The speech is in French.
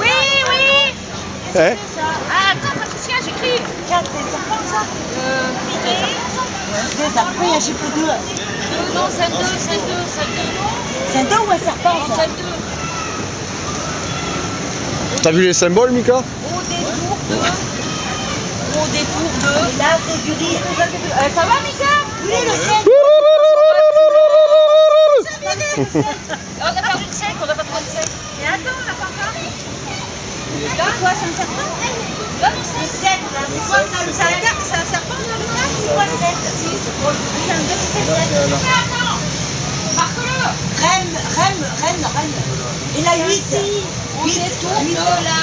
Oui, oui. Eh? Ah, attends, Patricia, j'écris. Regarde, c'est serpent ça. Après, il y a chiffre 2. Non, c'est 2, c'est 2, c'est 2. C'est un 2 ou un serpent Non, ça? c'est 2. T'as vu les symboles, Mika? Au détour de. Au détour de. Là, c'est du riz. Ça va, Mika? Oui, le 7. On a perdu de 5, on n'a pas trop de 5. Et attends, on n'a pas encore. C'est quoi, c'est un serpent? Donne le 5. Le 7, là, c'est quoi ça? C'est un serpent, là, C'est quoi le 7? C'est quoi le 7? Mais attends, marque-le. Reine. Et la 8. Au détour de la.